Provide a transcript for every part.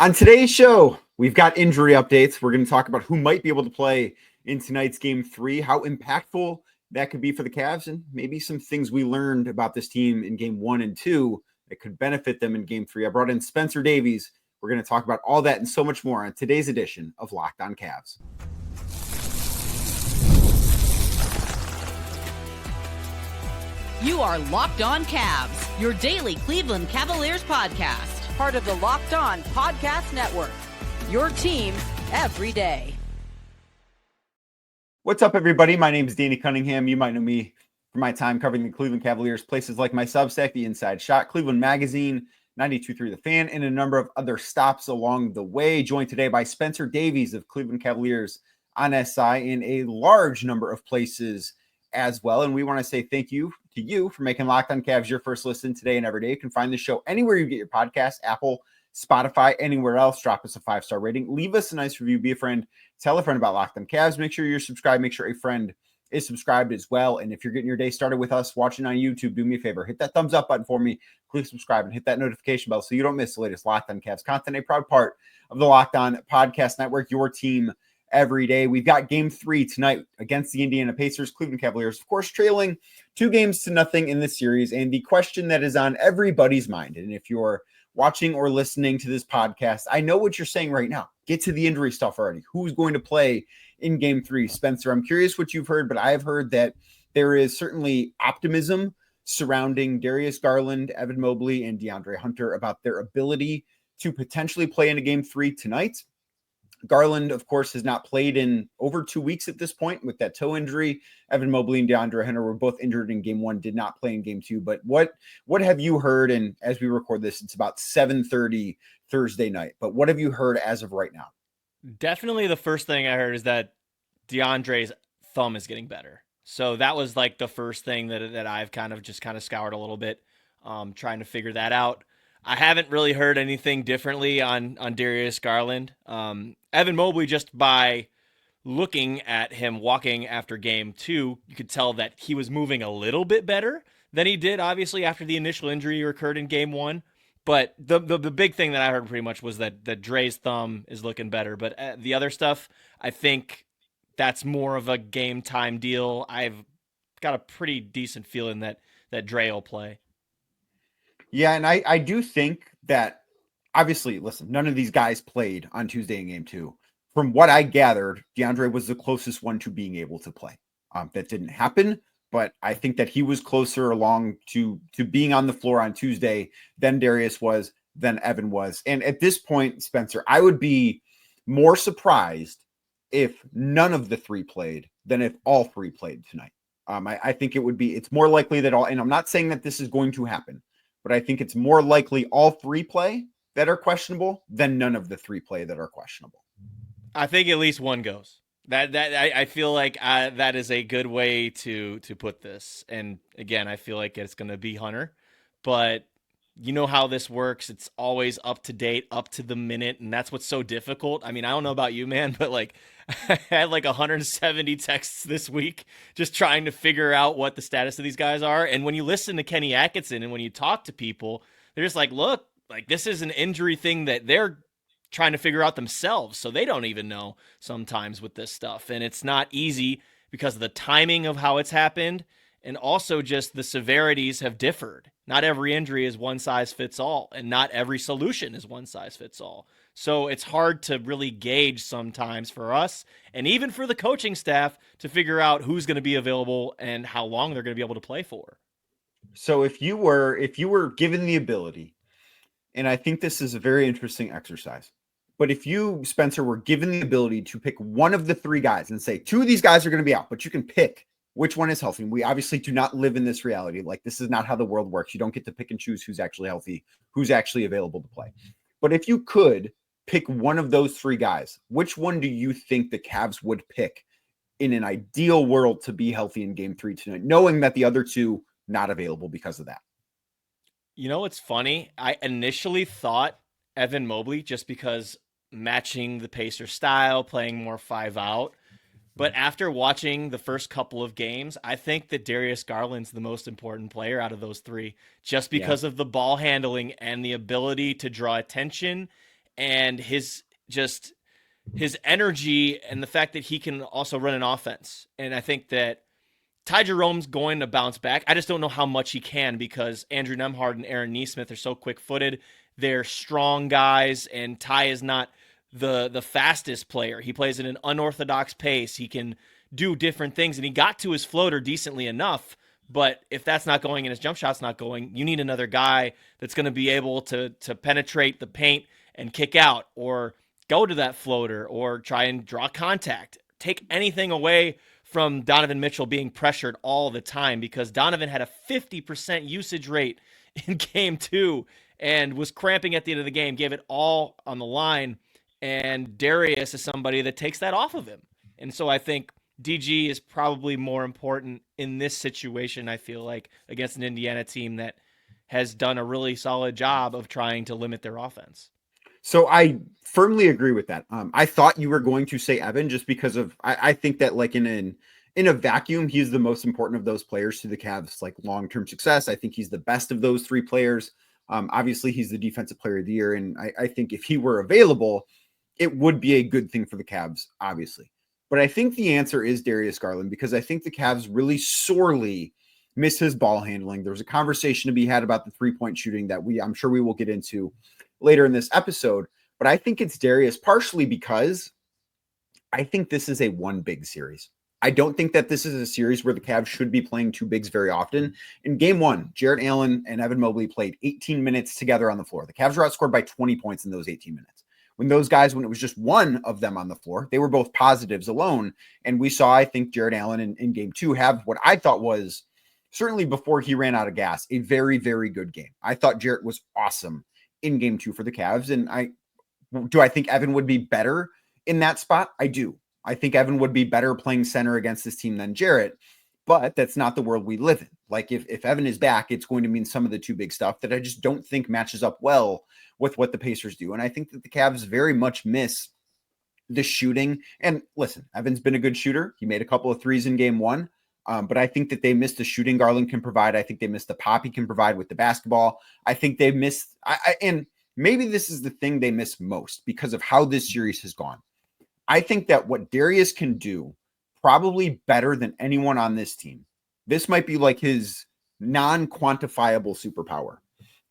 On today's show, we've got injury updates. We're going to talk about who might be able to play in tonight's game 3, how impactful that could be for the Cavs, and maybe some things we learned about this team in game 1 and 2 that could benefit them in game 3. I brought in Spencer Davies. We're going to talk about all that and so much more on today's edition of Locked On Cavs. You are Locked On Cavs, your daily Cleveland Cavaliers podcast. Part of the Locked On Podcast Network, your team every day. What's up, everybody? My name is Danny Cunningham. You might know me from my time covering the Cleveland Cavaliers, places like my Substack, The Inside Shot, Cleveland Magazine, 92.3 The Fan, and a number of other stops along the way. Joined today by Spencer Davies of Cleveland Cavaliers on SI in a large number of places as well. And we want to say thank you to you for making Locked On Cavs your first listen today and every day. You can find the show anywhere you get your podcast, Apple, Spotify, anywhere else. Drop us a 5-star rating. Leave us a nice review. Be a friend. Tell a friend about Locked On Cavs. Make sure you're subscribed. Make sure a friend is subscribed as well. And if you're getting your day started with us watching on YouTube, do me a favor. Hit that thumbs up button for me. Click subscribe and hit that notification bell so you don't miss the latest Locked On Cavs content. A proud part of the Locked On Podcast Network, your team every day. We've got game 3 tonight against the Indiana Pacers. Cleveland Cavaliers, of course, trailing 2-0 in this series. And the question that is on everybody's mind, and if you're watching or listening to this podcast, I know what you're saying right now. Get to the injury stuff already. Who's going to play in game 3? Spencer, I'm curious what you've heard, but I have heard that there is certainly optimism surrounding Darius Garland, Evan Mobley, and DeAndre Hunter about their ability to potentially play in a game 3 tonight. Garland, of course, has not played in over 2 weeks at this point with that toe injury. Evan Mobley and DeAndre Hunter were both injured in game 1, did not play in game 2. But what have you heard? And as we record this, it's about 7:30 Thursday night. But what have you heard as of right now? Definitely the first thing I heard is that DeAndre's thumb is getting better. So that was like the first thing that I've kind of scoured a little bit, trying to figure that out. I haven't really heard anything differently on Darius Garland. Evan Mobley, just by looking at him walking after game 2, you could tell that he was moving a little bit better than he did, obviously, after the initial injury occurred in game 1. But the big thing that I heard pretty much was that Dre's thumb is looking better. But the other stuff, I think that's more of a game time deal. I've got a pretty decent feeling that Dre will play. Yeah, and I do think that, obviously, listen, none of these guys played on Tuesday in game 2. From what I gathered, DeAndre was the closest one to being able to play. That didn't happen, but I think that he was closer along to being on the floor on Tuesday than Darius was, than Evan was. And at this point, Spencer, I would be more surprised if none of the 3 played than if all 3 played tonight. I think it's more likely that all, and I'm not saying that this is going to happen, but I think it's more likely all 3 play that are questionable than none of the 3 play that are questionable. I think at least one goes. I feel like that is a good way to put this. And again, I feel like it's going to be Hunter, but you know how this works. It's always up to date, up to the minute, and that's what's so difficult. I mean, I don't know about you, man, but like I had like 170 texts this week just trying to figure out what the status of these guys are. And when you listen to Kenny Atkinson and when you talk to people, they're just like, look, like this is an injury thing that they're trying to figure out themselves. So they don't even know sometimes with this stuff. And it's not easy because of the timing of how it's happened. And also just the severities have differed. Not every injury is one size fits all, and not every solution is one size fits all. So it's hard to really gauge sometimes for us and even for the coaching staff to figure out who's going to be available and how long they're going to be able to play for. So if you were given the ability, and I think this is a very interesting exercise, but if you, Spencer, were given the ability to pick one of the 3 guys and say 2 of these guys are going to be out, but you can pick which one is healthy. We obviously do not live in this reality. Like, this is not how the world works. You don't get to pick and choose who's actually healthy, who's actually available to play. But if you could pick one of those 3 guys, which one do you think the Cavs would pick in an ideal world to be healthy in game 3 tonight, knowing that the other 2 not available because of that? You know what's funny? I initially thought Evan Mobley, just because matching the Pacer style, playing more 5 out. But after watching the first couple of games, I think that Darius Garland's the most important player out of those 3, just because of the ball handling and the ability to draw attention and his energy and the fact that he can also run an offense. And I think that Ty Jerome's going to bounce back. I just don't know how much he can because Andrew Nemhard and Aaron Nesmith are so quick-footed. They're strong guys, and Ty is not the fastest player. He plays at an unorthodox pace. He can do different things, and he got to his floater decently enough. But if that's not going and his jump shot's not going, you need another guy that's going to be able to penetrate the paint and kick out or go to that floater or try and draw contact. Take anything away from Donovan Mitchell being pressured all the time, because Donovan had a 50% usage rate in game 2 and was cramping at the end of the game, gave it all on the line. And Darius is somebody that takes that off of him. And so I think DG is probably more important in this situation, I feel like, against an Indiana team that has done a really solid job of trying to limit their offense. So I firmly agree with that. I thought you were going to say Evan just because of I think that like in a vacuum, he's the most important of those players to the Cavs, like long-term success. I think he's the best of those 3 players. Obviously, he's the defensive player of the year. And I think if he were available, it would be a good thing for the Cavs, obviously. But I think the answer is Darius Garland, because I think the Cavs really sorely miss his ball handling. There's a conversation to be had about the 3-point shooting that I'm sure we will get into later in this episode. But I think it's Darius partially because I think this is a one big series. I don't think that this is a series where the Cavs should be playing 2 bigs very often. In game 1, Jarrett Allen and Evan Mobley played 18 minutes together on the floor. The Cavs were outscored by 20 points in those 18 minutes. When it was just one of them on the floor, they were both positives alone. And we saw, I think, Jarrett Allen in game 2 have what I thought was, certainly before he ran out of gas, a very, very good game. I thought Jarrett was awesome in game 2 for the Cavs. And I think Evan would be better in that spot? I do. I think Evan would be better playing center against this team than Jarrett, but that's not the world we live in. Like if Evan is back, it's going to mean some of the 2 big stuff that I just don't think matches up well with what the Pacers do. And I think that the Cavs very much miss the shooting. And listen, Evan's been a good shooter. He made a couple of threes in game 1. But I think that they missed the shooting Garland can provide. I think they missed the pop he can provide with the basketball. I think they missed, and maybe this is the thing they miss most because of how this series has gone. I think that what Darius can do probably better than anyone on this team, this might be like his non-quantifiable superpower.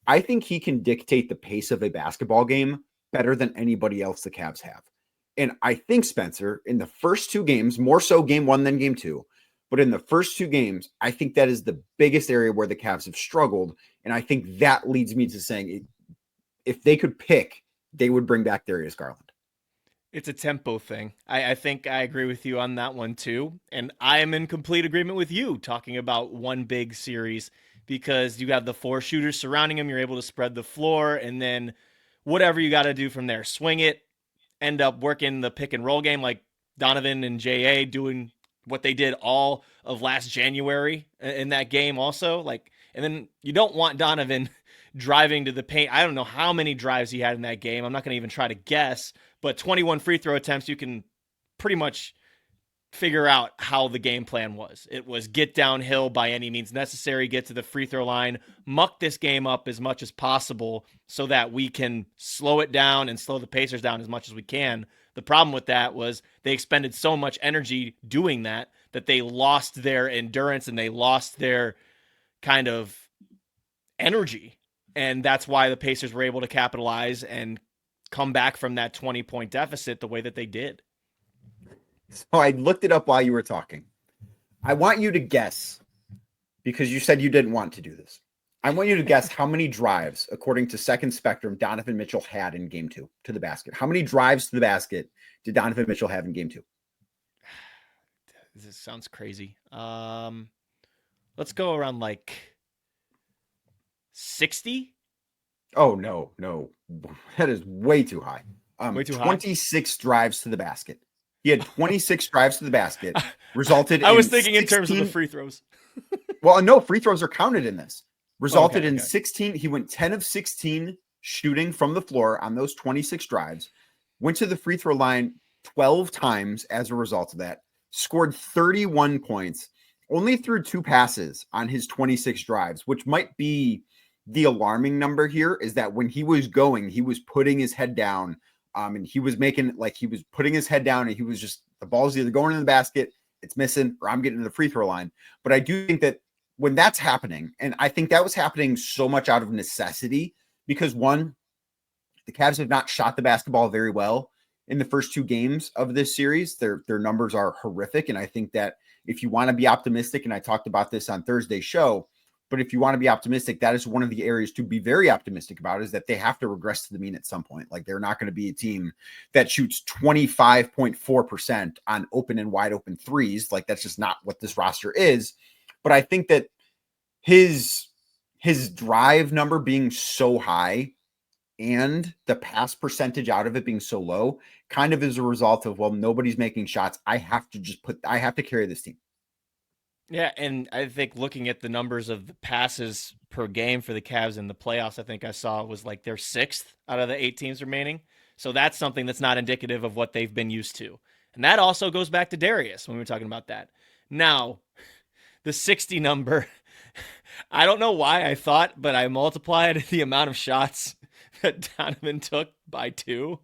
I think he can dictate the pace of a basketball game better than anybody else the Cavs have. And I think, Spencer, in the first 2 games, more so game 1 than game 2, but in the first 2 games, I think that is the biggest area where the Cavs have struggled. And I think that leads me to saying if they could pick, they would bring back Darius Garland. It's a tempo thing. I think I agree with you on that one too. And I am in complete agreement with you talking about one big series because you have the 4 shooters surrounding him. You're able to spread the floor and then whatever you got to do from there, swing it, end up working the pick and roll game like Donovan and JA doing what they did all of last January in that game also. And then you don't want Donovan driving to the paint. I don't know how many drives he had in that game. I'm not going to even try to guess, but 21 free throw attempts, you can pretty much figure out how the game plan was. It was get downhill by any means necessary, get to the free throw line, muck this game up as much as possible so that we can slow it down and slow the Pacers down as much as we can. The problem with that was they expended so much energy doing that they lost their endurance and they lost their kind of energy. And that's why the Pacers were able to capitalize and come back from that 20-point deficit the way that they did. So I looked it up while you were talking. I want you to guess, because you said you didn't want to do this. I want you to guess how many drives, according to Second Spectrum, Donovan Mitchell had in game 2 to the basket. How many drives to the basket did Donovan Mitchell have in game 2? This sounds crazy. Let's go around like 60. Oh, no. That is way too high. Way too high? 26 drives to the basket. He had 26 drives to the basket, resulted in I was thinking 16, in terms of the free throws. Well, no, free throws are counted in this. Resulted in okay. 16. He went 10 of 16 shooting from the floor on those 26 drives. Went to the free throw line 12 times as a result of that. Scored 31 points. Only threw 2 passes on his 26 drives, which might be the alarming number here is that when he was going, he was putting his head down, and he was making like he was putting his head down, and he was just the ball's either going in the basket, it's missing, or I'm getting to the free throw line. But I do think that when that's happening, and I think that was happening so much out of necessity, because one, the Cavs have not shot the basketball very well in the first 2 games of this series. Their numbers are horrific. And I think that if you want to be optimistic, and I talked about this on Thursday's show, but if you want to be optimistic, that is one of the areas to be very optimistic about, is that they have to regress to the mean at some point. Like, they're not going to be a team that shoots 25.4% on open and wide open threes. Like, that's just not what this roster is. But I think that his drive number being so high and the pass percentage out of it being so low kind of is a result of, well, nobody's making shots. I have to carry this team. Yeah, and I think looking at the numbers of the passes per game for the Cavs in the playoffs, I think I saw was like they're 6th out of the 8 teams remaining. So that's something that's not indicative of what they've been used to. And that also goes back to Darius when we were talking about that. Now, the 60 number, I don't know why I thought, but I multiplied the amount of shots that Donovan took by 2.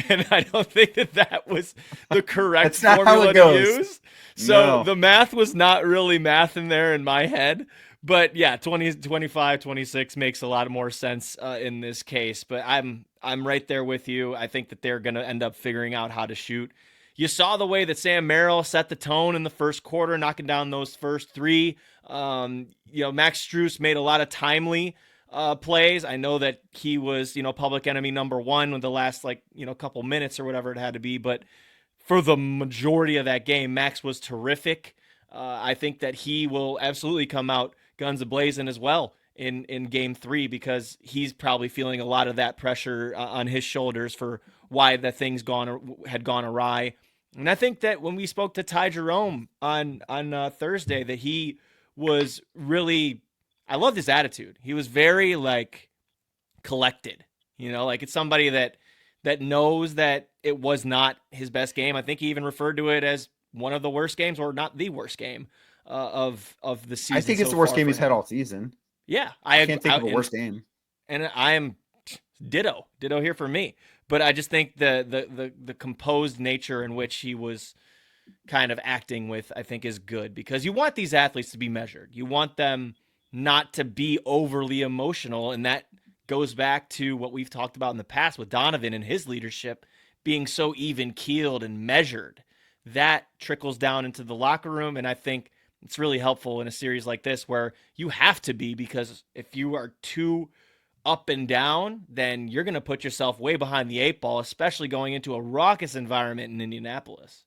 And I don't think that was the correct formula to use. So the math was not really math in there in my head. But yeah, 20, 25, 26 makes a lot more sense in this case. But I'm right there with you. I think that they're going to end up figuring out how to shoot. You saw the way that Sam Merrill set the tone in the first quarter, knocking down those first 3. Max Strus made a lot of timely plays. I know that he was, public enemy number 1 with the last couple minutes or whatever it had to be. But for the majority of that game, Max was terrific. I think that he will absolutely come out guns a-blazing as well in game 3, because he's probably feeling a lot of that pressure on his shoulders for why the things had gone awry. And I think that when we spoke to Ty Jerome on Thursday, that he was really, I loved his attitude. He was very collected, it's somebody that knows that it was not his best game. I think he even referred to it as one of the worst games, or not the worst game of the season. I think it's the worst game he's had all season. Yeah. I can't think of a worse game. And I am ditto here for me. But I just think the composed nature in which he was kind of acting with, I think, is good, because you want these athletes to be measured. You want them not to be overly emotional, and that goes back to what we've talked about in the past with Donovan and his leadership being so even-keeled and measured. That trickles down into the locker room, and I think it's really helpful in a series like this where you have to be, because if you are too up and down, then you're going to put yourself way behind the 8 ball, especially going into a raucous environment in Indianapolis.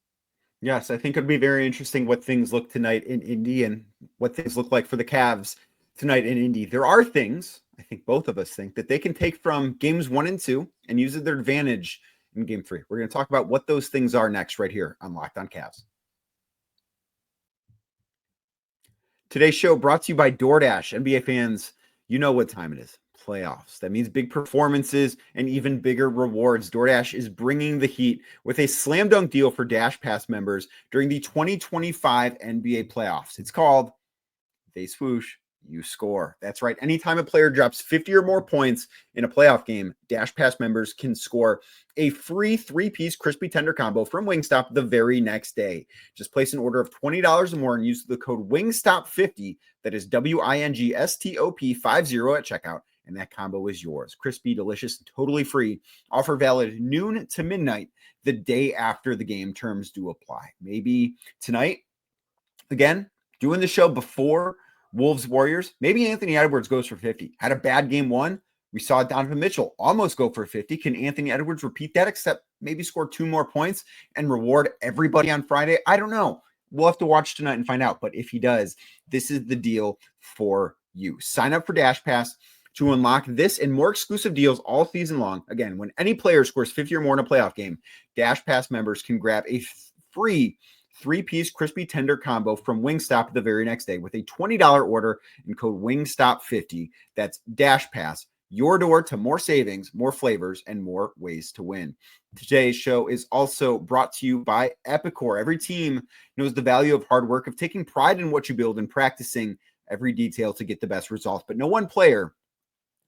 Yes, I think it'd be very interesting what things look tonight in Indy and what things look like for the Cavs tonight in Indy. There are things, I think both of us think, that they can take from games 1 and 2 and use it to their advantage in game 3. We're going to talk about what those things are next right here on Locked On Cavs. Today's show brought to you by DoorDash. NBA fans, you know what time it is. Playoffs. That means big performances and even bigger rewards. DoorDash is bringing the heat with a slam dunk deal for Dash Pass members during the 2025 NBA playoffs. It's called They Swoosh, You Score. That's right. Anytime a player drops 50 or more points in a playoff game, Dash Pass members can score a free 3-piece crispy tender combo from Wingstop the very next day. Just place an order of $20 or more and use the code WINGSTOP50, that is WINGSTOP50 at checkout, and that combo is yours. Crispy, delicious, and totally free. Offer valid noon to midnight the day after the game. Terms do apply. Maybe tonight, again, doing the show before Wolves Warriors, maybe Anthony Edwards goes for 50. Had a bad game 1. We saw Donovan Mitchell almost go for 50. Can Anthony Edwards repeat that, except maybe score 2 more points and reward everybody on Friday? I don't know. We'll have to watch tonight and find out. But if he does, this is the deal for you. Sign up for Dash Pass to unlock this and more exclusive deals all season long. Again, when any player scores 50 or more in a playoff game, Dash Pass members can grab a free 3-piece crispy tender combo from Wingstop the very next day with a $20 order and code WINGSTOP50. That's Dash Pass, your door to more savings, more flavors, and more ways to win. Today's show is also brought to you by Epicor. Every team knows the value of hard work, of taking pride in what you build and practicing every detail to get the best results. But no one player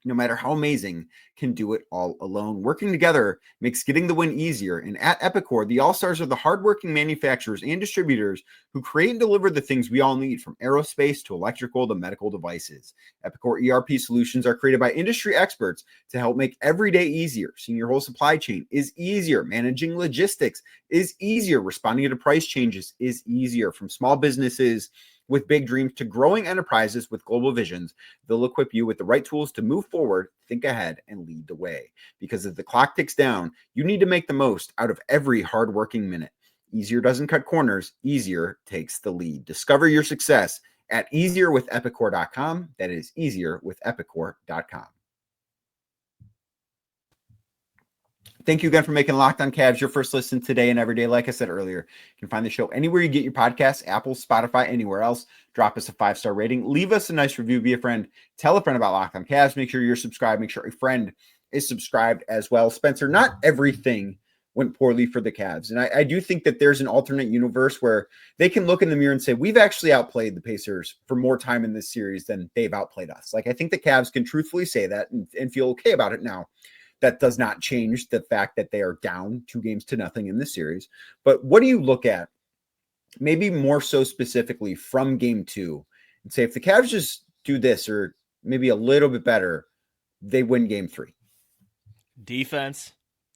no matter how amazing, can do it all alone. Working together makes getting the win easier. And at Epicor, the All-Stars are the hardworking manufacturers and distributors who create and deliver the things we all need, from aerospace to electrical to medical devices. Epicor ERP solutions are created by industry experts to help make every day easier. Seeing your whole supply chain is easier. Managing logistics is easier. Responding to price changes is easier. From small businesses with big dreams to growing enterprises with global visions, they'll equip you with the right tools to move forward, think ahead, and lead the way. Because as the clock ticks down, you need to make the most out of every hardworking minute. Easier doesn't cut corners, easier takes the lead. Discover your success at easierwithepicor.com. That is easierwithepicor.com. Thank you again for making Locked On Cavs your first listen today and every day. Like I said earlier, you can find the show anywhere you get your podcasts, Apple, Spotify, anywhere else. Drop us a 5-star rating. Leave us a nice review. Be a friend. Tell a friend about Locked On Cavs. Make sure you're subscribed. Make sure a friend is subscribed as well. Spencer, not everything went poorly for the Cavs. And I do think that there's an alternate universe where they can look in the mirror and say, we've actually outplayed the Pacers for more time in this series than they've outplayed us. Like, I think the Cavs can truthfully say that and feel okay about it now. That does not change the fact that they are down 2-0 in this series. But what do you look at, maybe more so specifically from game 2, and say, if the Cavs just do this or maybe a little bit better, they win game 3? Defense.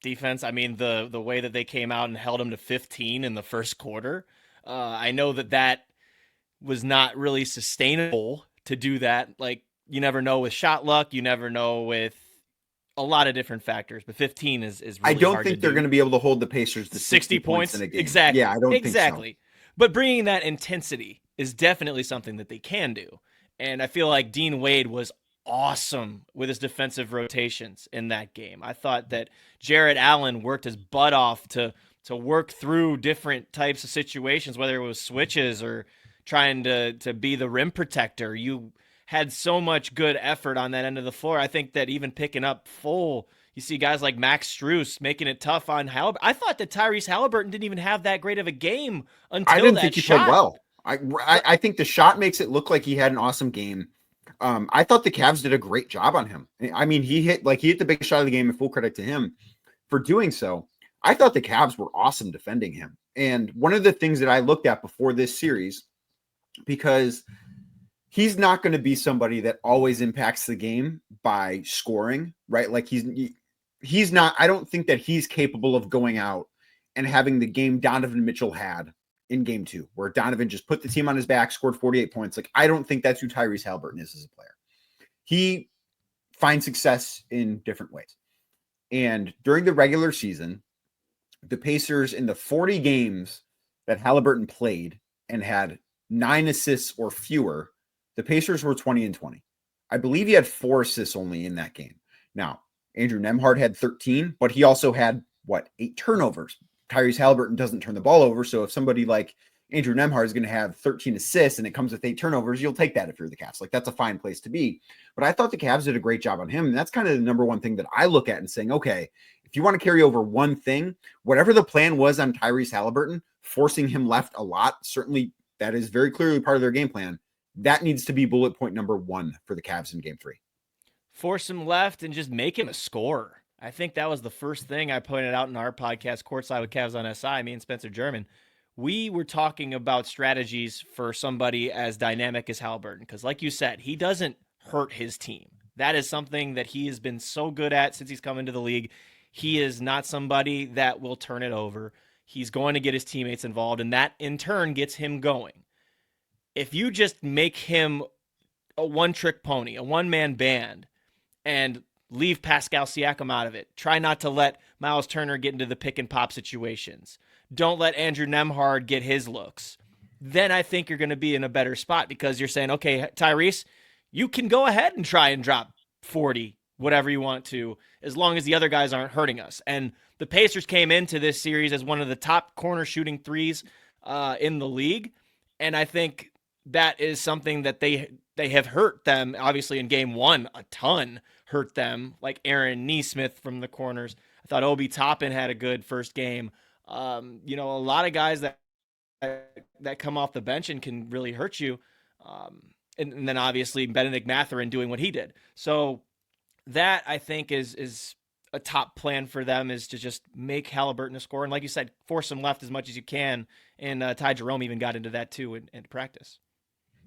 I mean, the way that they came out and held them to 15 in the first quarter, I know that was not really sustainable to do that. Like, you never know with shot luck. You never know with a lot of different factors, but 15 is really I don't hard think to they're do. going to be able to hold the Pacers to 60 points in a game. Exactly. Yeah, I don't think so. But bringing that intensity is definitely something that they can do. And I feel like Dean Wade was awesome with his defensive rotations in that game. I thought that Jarrett Allen worked his butt off to work through different types of situations, whether it was switches or trying to be the rim protector. You had so much good effort on that end of the floor. I think that even picking up full, you see guys like Max Strus making it tough on Haliburton. I thought that Tyrese Haliburton didn't even have that great of a game until I didn't that think he shot. played well. I think the shot makes it look like he had an awesome game. I thought the Cavs did a great job on him. I mean, he hit the biggest shot of the game, and full credit to him for doing so. I thought the Cavs were awesome defending him. And one of the things that I looked at before this series, because he's not going to be somebody that always impacts the game by scoring, right? Like he's not, I don't think that he's capable of going out and having the game Donovan Mitchell had in game 2, where Donovan just put the team on his back, scored 48 points. Like, I don't think that's who Tyrese Haliburton is as a player. He finds success in different ways. And during the regular season, the Pacers, in the 40 games that Haliburton played and had 9 assists or fewer, the Pacers were 20-20. I believe he had 4 assists only in that game. Now, Andrew Nembhard had 13, but he also had, 8 turnovers. Tyrese Haliburton doesn't turn the ball over, so if somebody like Andrew Nembhard is going to have 13 assists and it comes with 8 turnovers, you'll take that if you're the Cavs. Like, that's a fine place to be. But I thought the Cavs did a great job on him, and that's kind of the number one thing that I look at and saying, okay, if you want to carry over one thing, whatever the plan was on Tyrese Haliburton, forcing him left a lot, certainly that is very clearly part of their game plan. That needs to be bullet point number 1 for the Cavs in game 3. Force him left and just make him a scorer. I think that was the first thing I pointed out in our podcast, Courtside with Cavs on SI, me and Spencer German. We were talking about strategies for somebody as dynamic as Haliburton, because like you said, he doesn't hurt his team. That is something that he has been so good at since he's come into the league. He is not somebody that will turn it over. He's going to get his teammates involved, and that in turn gets him going. If you just make him a one-trick pony, a one-man band, and leave Pascal Siakam out of it, try not to let Miles Turner get into the pick-and-pop situations, don't let Andrew Nembhard get his looks, then I think you're going to be in a better spot, because you're saying, okay, Tyrese, you can go ahead and try and drop 40, whatever you want to, as long as the other guys aren't hurting us. And the Pacers came into this series as one of the top corner shooting threes in the league, and I think that is something that they have hurt them, obviously, in game 1, a ton hurt them, like Aaron Nesmith from the corners. I thought Obi Toppin had a good first game. A lot of guys that come off the bench and can really hurt you. And then obviously Benedict Mathurin doing what he did. So that I think is a top plan for them, is to just make Haliburton a scorer. And like you said, force him left as much as you can. And Ty Jerome even got into that too in practice.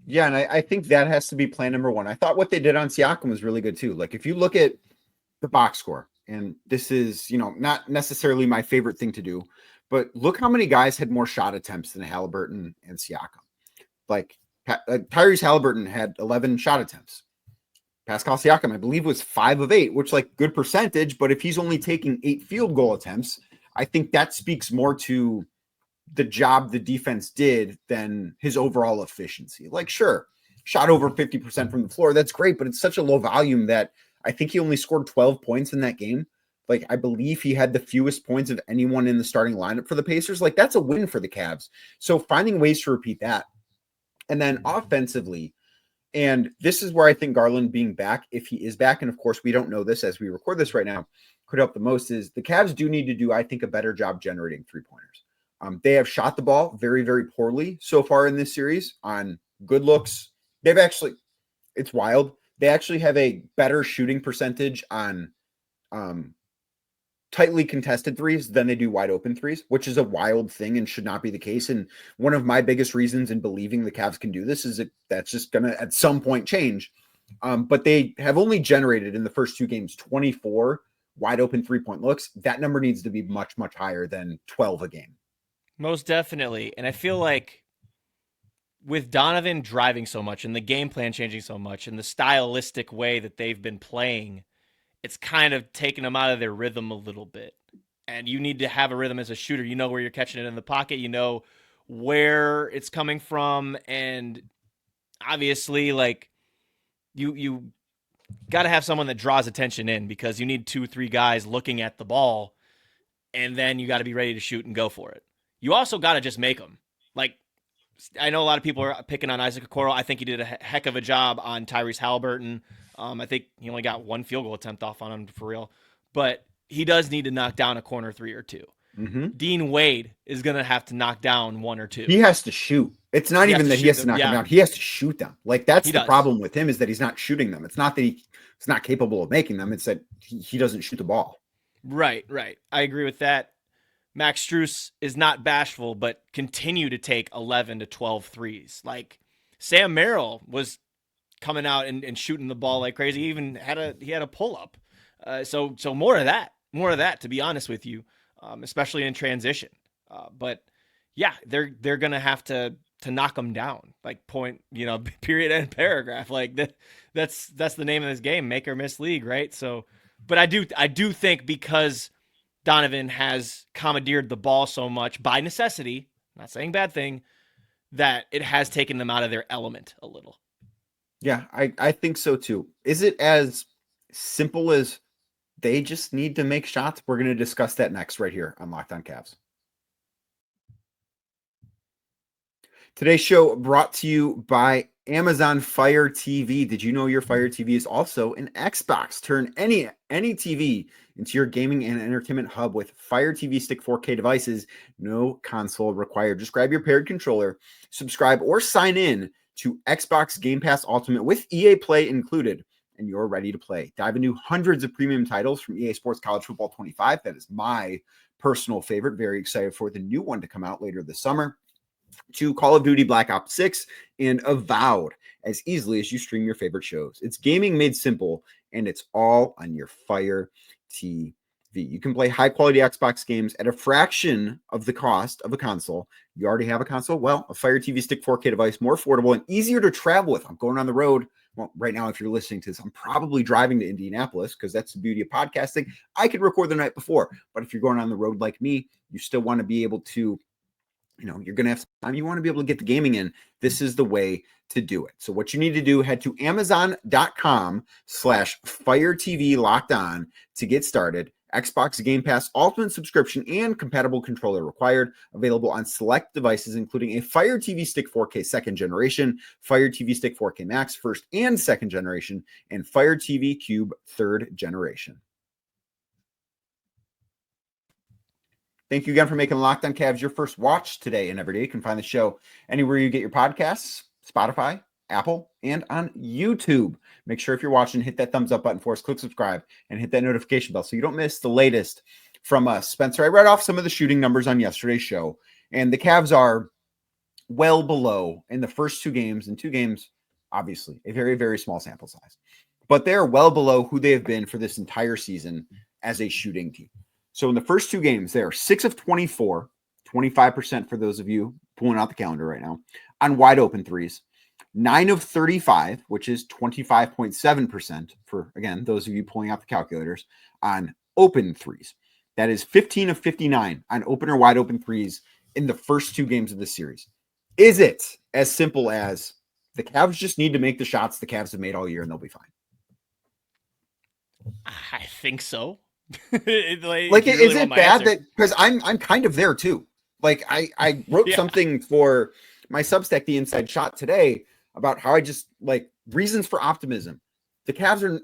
Yeah, and I think that has to be plan number one. I thought what they did on Siakam was really good too. Like if you look at the box score, and this is, not necessarily my favorite thing to do, but look how many guys had more shot attempts than Haliburton and Siakam. Like Tyrese Haliburton had 11 shot attempts. Pascal Siakam, I believe, was 5 of 8, which like good percentage. But if he's only taking 8 field goal attempts, I think that speaks more to the job the defense did than his overall efficiency. Like, sure, shot over 50% from the floor. That's great, but it's such a low volume that I think he only scored 12 points in that game. Like, I believe he had the fewest points of anyone in the starting lineup for the Pacers. Like, that's a win for the Cavs. So finding ways to repeat that. And then offensively, and this is where I think Garland being back, if he is back, and of course we don't know this as we record this right now, could help the most, is the Cavs do need to do, I think, a better job generating three-pointers. They have shot the ball very, very poorly so far in this series on good looks. It's wild. They actually have a better shooting percentage on tightly contested threes than they do wide open threes, which is a wild thing and should not be the case. And one of my biggest reasons in believing the Cavs can do this is that that's just going to at some point change. But they have only generated in the first 2 games 24 wide open 3-point looks. That number needs to be much, much higher than 12 a game. Most definitely. And I feel like with Donovan driving so much and the game plan changing so much and the stylistic way that they've been playing, it's kind of taken them out of their rhythm a little bit. And you need to have a rhythm as a shooter. You know where you're catching it in the pocket. You know where it's coming from. And obviously, like, you got to have someone that draws attention in, because you need 2-3 guys looking at the ball, and then you got to be ready to shoot and go for it. You also got to just make them. Like, I know a lot of people are picking on Isaac Okoro. I think he did a heck of a job on Tyrese Haliburton. I think he only got 1 field goal attempt off on him for real. But he does need to knock down a corner 3 or 2. Mm-hmm. Dean Wade is going to have to knock down 1 or 2. He has to shoot. It's not even that he has to knock them down. He has to shoot them. Like, that's the problem with him, is that he's not shooting them. It's not that he's not capable of making them. It's that he doesn't shoot the ball. Right. I agree with that. Max Strus is not bashful, but continue to take 11 to 12 threes. Like, Sam Merrill was coming out and shooting the ball like crazy. He even had a pull up. So more of that, to be honest with you, especially in transition. But yeah, they're going to have to knock them down, like point, period and paragraph. Like that's the name of this game, make or miss league. Right. So, but I do think, because Donovan has commandeered the ball so much by necessity, not saying bad thing, that it has taken them out of their element a little. Yeah, I think so too. Is it as simple as they just need to make shots? We're going to discuss that next right here on Locked On Cavs. Today's show brought to you by Amazon Fire TV. Did you know your Fire TV is also an Xbox? Turn any TV into your gaming and entertainment hub with Fire TV Stick 4K devices. No console required. Just grab your paired controller, subscribe, or sign in to Xbox Game Pass Ultimate with EA Play included, and you're ready to play. Dive into hundreds of premium titles from EA Sports College Football 25. That is my personal favorite. Very excited for the new one to come out later this summer. To Call of Duty Black Ops 6 and Avowed, as easily as you stream your favorite shows. It's gaming made simple, and it's all on your Fire TV. You can play high-quality Xbox games at a fraction of the cost of a console. You already have a console? Well, a Fire TV Stick 4K device, more affordable and easier to travel with. I'm going on the road. Well, right now, if you're listening to this, I'm probably driving to Indianapolis, because that's the beauty of podcasting. I could record the night before, but if you're going on the road like me, you still want to be able to, you're going to have time. You want to be able to get the gaming in. This is the way to do it. So what you need to do, head to Amazon.com/Fire TV Locked On to get started. Xbox Game Pass Ultimate subscription and compatible controller required. Available on select devices, including a Fire TV Stick 4K second generation, Fire TV Stick 4K Max first and second generation, and Fire TV Cube third generation. Thank you again for making Locked On Cavs your first watch today and every day. You can find the show anywhere you get your podcasts, Spotify, Apple, and on YouTube. Make sure if you're watching, hit that thumbs up button for us, click subscribe, and hit that notification bell so you don't miss the latest from us. Spencer, I read off some of the shooting numbers on yesterday's show, and the Cavs are well below in the first two games, and two games, obviously, a very, very small sample size. But they're well below who they have been for this entire season as a shooting team. So in the first two games, they are 6 of 24, 25% for those of you pulling out the calendar right now, on wide open threes. 9 of 35, which is 25.7% for, again, those of you pulling out the calculators, on open threes. That is 15 of 59 on open or wide open threes in the first two games of the series. Is it as simple as the Cavs just need to make the shots the Cavs have made all year and they'll be fine? I think so. Is it bad that, because I'm kind of there too. Like I wrote something for my Substack, The Inside Shot, today about how I just like reasons for optimism. The Cavs are,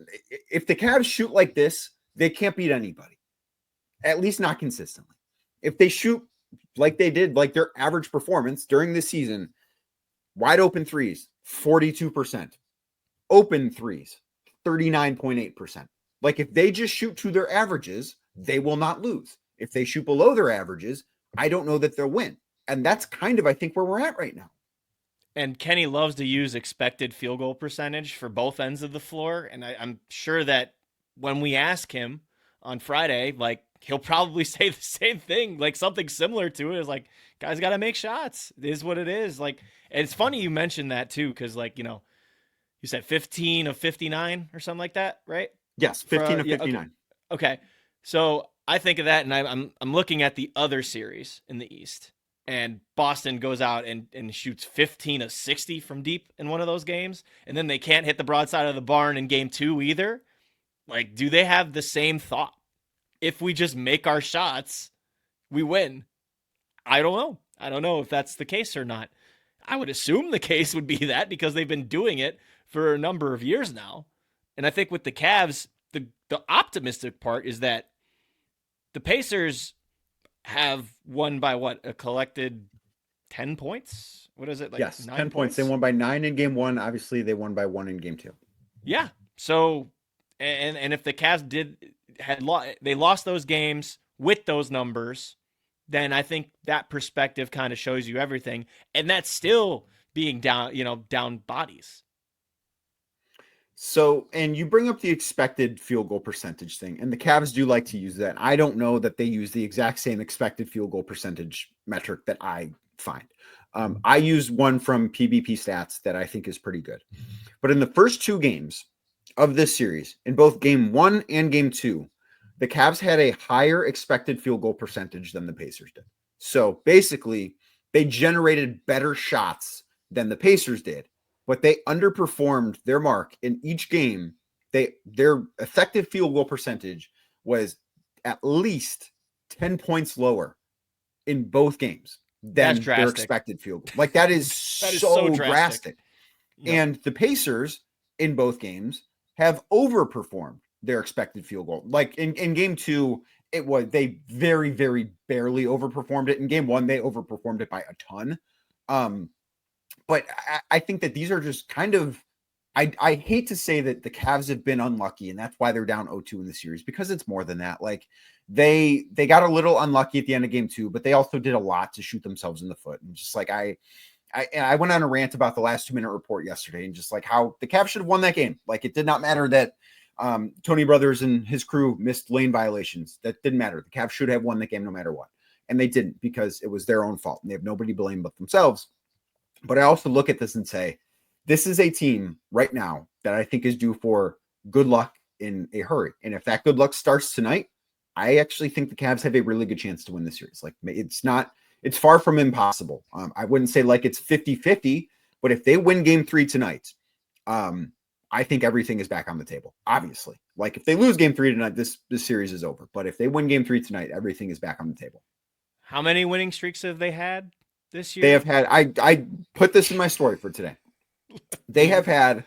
if the Cavs shoot like this, they can't beat anybody, at least not consistently. If they shoot like they did, like their average performance during this season, wide open threes, 42%, open threes, 39.8%. Like if they just shoot to their averages, they will not lose. If they shoot below their averages, I don't know that they'll win. And that's kind of, I think, where we're at right now. And Kenny loves to use expected field goal percentage for both ends of the floor. And I'm sure that when we ask him on Friday, like he'll probably say the same thing, like something similar to it. Is like, guys got to make shots. It is what it is. Like, and it's funny you mentioned that too, because like, you know, you said 15 of 59 or something like that, right? Yes, 15 of 59. Okay. So I think of that, and I'm looking at the other series in the East. And Boston goes out and shoots 15 of 60 from deep in one of those games. And then they can't hit the broadside of the barn in game 2 either. Like, do they have the same thought? If we just make our shots, we win. I don't know. I don't know if that's the case or not. I would assume the case would be that because they've been doing it for a number of years now. And I think with the Cavs, the optimistic part is that the Pacers have won by what? A collected 10 points? What is it? Like yes, 9 10 points. They won by 9 in game 1. Obviously, they won by 1 in game 2. Yeah. So, and if the Cavs they lost those games with those numbers, then I think that perspective kind of shows you everything. And that's still being down bodies. So, and you bring up the expected field goal percentage thing, and the Cavs do like to use that. I don't know that they use the exact same expected field goal percentage metric that I find. I use one from PBP Stats that I think is pretty good. But in the first two games of this series, in both game 1 and game 2, the Cavs had a higher expected field goal percentage than the Pacers did. So basically, they generated better shots than the Pacers did. But they underperformed their mark in each game. Their effective field goal percentage was at least 10 points lower in both games than their expected field goal. Like that is so drastic. Yep. And the Pacers in both games have overperformed their expected field goal. Like in game 2, they very, very barely overperformed it. In game 1, they overperformed it by a ton. But I think that these are just kind of, I hate to say that the Cavs have been unlucky and that's why they're down 0-2 in the series, because it's more than that. Like they got a little unlucky at the end of game 2, but they also did a lot to shoot themselves in the foot. And just like I went on a rant about the last 2-minute report yesterday and just like how the Cavs should have won that game. Like it did not matter that Tony Brothers and his crew missed lane violations. That didn't matter. The Cavs should have won the game no matter what. And they didn't, because it was their own fault. And they have nobody to blame but themselves. But I also look at this and say, this is a team right now that I think is due for good luck in a hurry. And if that good luck starts tonight, I actually think the Cavs have a really good chance to win the series. Like it's far from impossible. I wouldn't say like it's 50-50, but if they win game 3 tonight, I think everything is back on the table. Obviously, like if they lose game 3 tonight, this series is over. But if they win game 3 tonight, everything is back on the table. How many winning streaks have they had this year? They have had, I put this in my story for today. They have had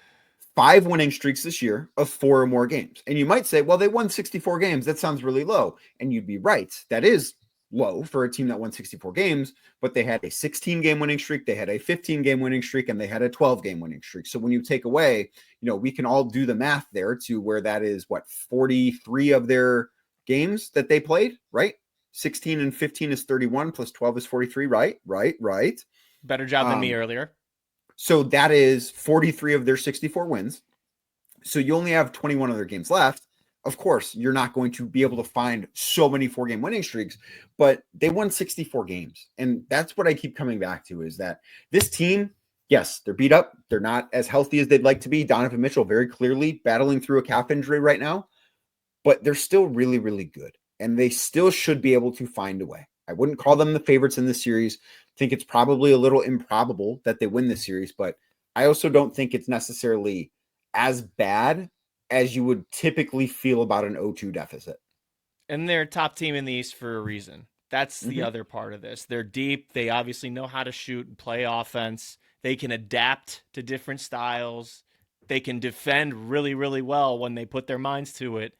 5 winning streaks this year of 4 or more games. And you might say, well, they won 64 games. That sounds really low. And you'd be right. That is low for a team that won 64 games, but they had a 16-game winning streak, they had a 15-game winning streak, and they had a 12-game winning streak. So when you take away, we can all do the math there to where that is 43 of their games that they played, right? 16 and 15 is 31 plus 12 is 43, right? Right. Better job than me earlier. So that is 43 of their 64 wins. So you only have 21 other games left. Of course, you're not going to be able to find so many 4-game winning streaks, but they won 64 games. And that's what I keep coming back to, is that this team, yes, they're beat up. They're not as healthy as they'd like to be. Donovan Mitchell very clearly battling through a calf injury right now, but they're still really, really good. And they still should be able to find a way. I wouldn't call them the favorites in this series. I think it's probably a little improbable that they win this series, but I also don't think it's necessarily as bad as you would typically feel about an 0-2 deficit. And they're a top team in the East for a reason. That's the other part of this. They're deep. They obviously know how to shoot and play offense. They can adapt to different styles. They can defend really, really well when they put their minds to it.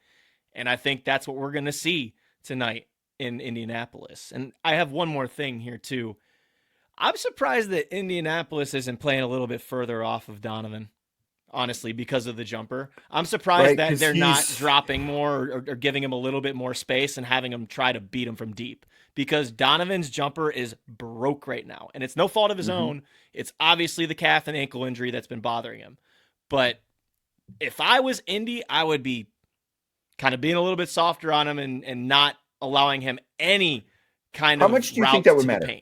And I think that's what we're going to see tonight in Indianapolis. And I have one more thing here too. I'm surprised that Indianapolis isn't playing a little bit further off of Donovan, honestly, because of the jumper. I'm surprised that they're not dropping more or giving him a little bit more space and having him try to beat him from deep, because Donovan's jumper is broke right now. And it's no fault of his own. It's obviously the calf and ankle injury that's been bothering him. But if I was Indy, I would be kind of being a little bit softer on him and not allowing him any kind of. How much do you think that would matter?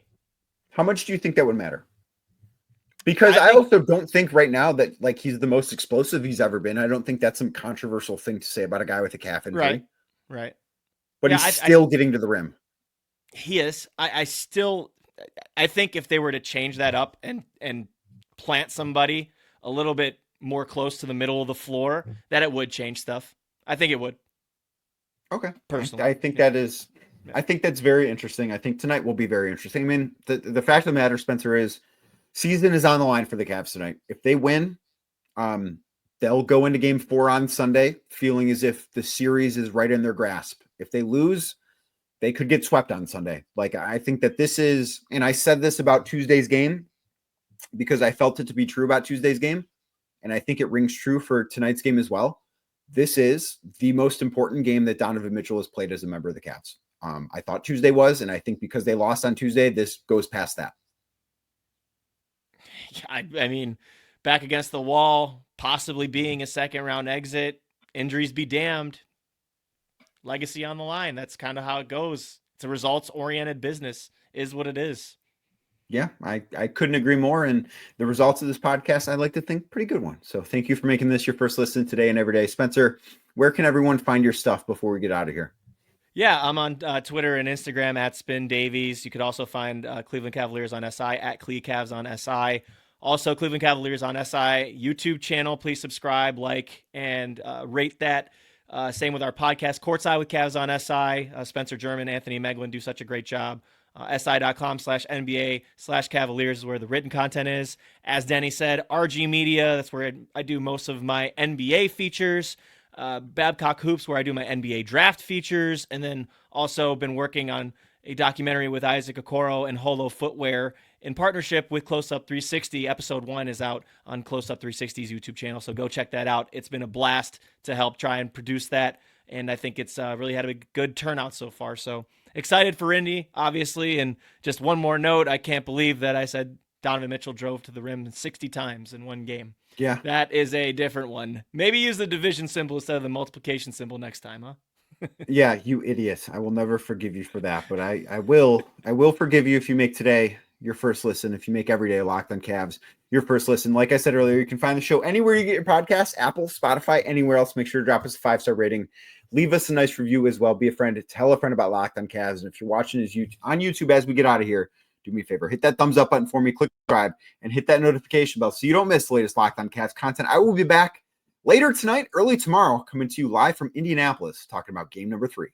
How much do you think that would matter? Because I also don't think right now that he's the most explosive he's ever been. I don't think that's some controversial thing to say about a guy with a calf injury. Right. But he's still getting to the rim. He is. I think if they were to change that up and plant somebody a little bit more close to the middle of the floor, that it would change stuff. I think it would. Okay. Personally. I think that is, I think that's very interesting. I think tonight will be very interesting. I mean, the fact of the matter, Spencer, is season is on the line for the Cavs tonight. If they win, they'll go into game 4 on Sunday feeling as if the series is right in their grasp. If they lose, they could get swept on Sunday. I think that this is, and I said this about Tuesday's game because I felt it to be true about Tuesday's game. And I think it rings true for tonight's game as well. This is the most important game that Donovan Mitchell has played as a member of the Cavs. I thought Tuesday was, and I think because they lost on Tuesday, this goes past that. I mean, back against the wall, possibly being a second-round exit, injuries be damned, legacy on the line. That's kind of how it goes. It's a results-oriented business, is what it is. Yeah, I couldn't agree more. And the results of this podcast, I like to think, pretty good one. So thank you for making this your first listen today and every day. Spencer, where can everyone find your stuff before we get out of here? Yeah, I'm on Twitter and Instagram at Spin Davies. You could also find Cleveland Cavaliers on SI at CleCavs on SI. Also, Cleveland Cavaliers on SI YouTube channel. Please subscribe, like, and rate that. Same with our podcast, Courtside with Cavs on SI. Spencer German, Anthony Meglin do such a great job. SI.com/NBA/Cavaliers is where the written content is. As Denny said, RG Media, that's where I do most of my NBA features. Babcock Hoops, where I do my NBA draft features. And then also been working on a documentary with Isaac Okoro and Holo Footwear in partnership with Close Up 360. Episode 1 is out on Close Up 360's YouTube channel, so go check that out. It's been a blast to help try and produce that, and I think it's really had a good turnout so far. So excited for Indy, obviously. And just one more note, I can't believe that I said Donovan Mitchell drove to the rim 60 times in one game. Yeah. That is a different one. Maybe use the division symbol instead of the multiplication symbol next time, huh? Yeah, you idiot. I will never forgive you for that, but I will forgive you if you make today your first listen, if you make every day Locked on Cavs your first listen. Like I said earlier, you can find the show anywhere you get your podcasts, Apple, Spotify, anywhere else. Make sure to drop us a 5-star rating. Leave us a nice review as well. Be a friend. Tell a friend about Locked on Cavs. And if you're watching this on YouTube as we get out of here, do me a favor. Hit that thumbs up button for me, click subscribe, and hit that notification bell so you don't miss the latest Locked on Cavs content. I will be back later tonight, early tomorrow, coming to you live from Indianapolis, talking about game number 3.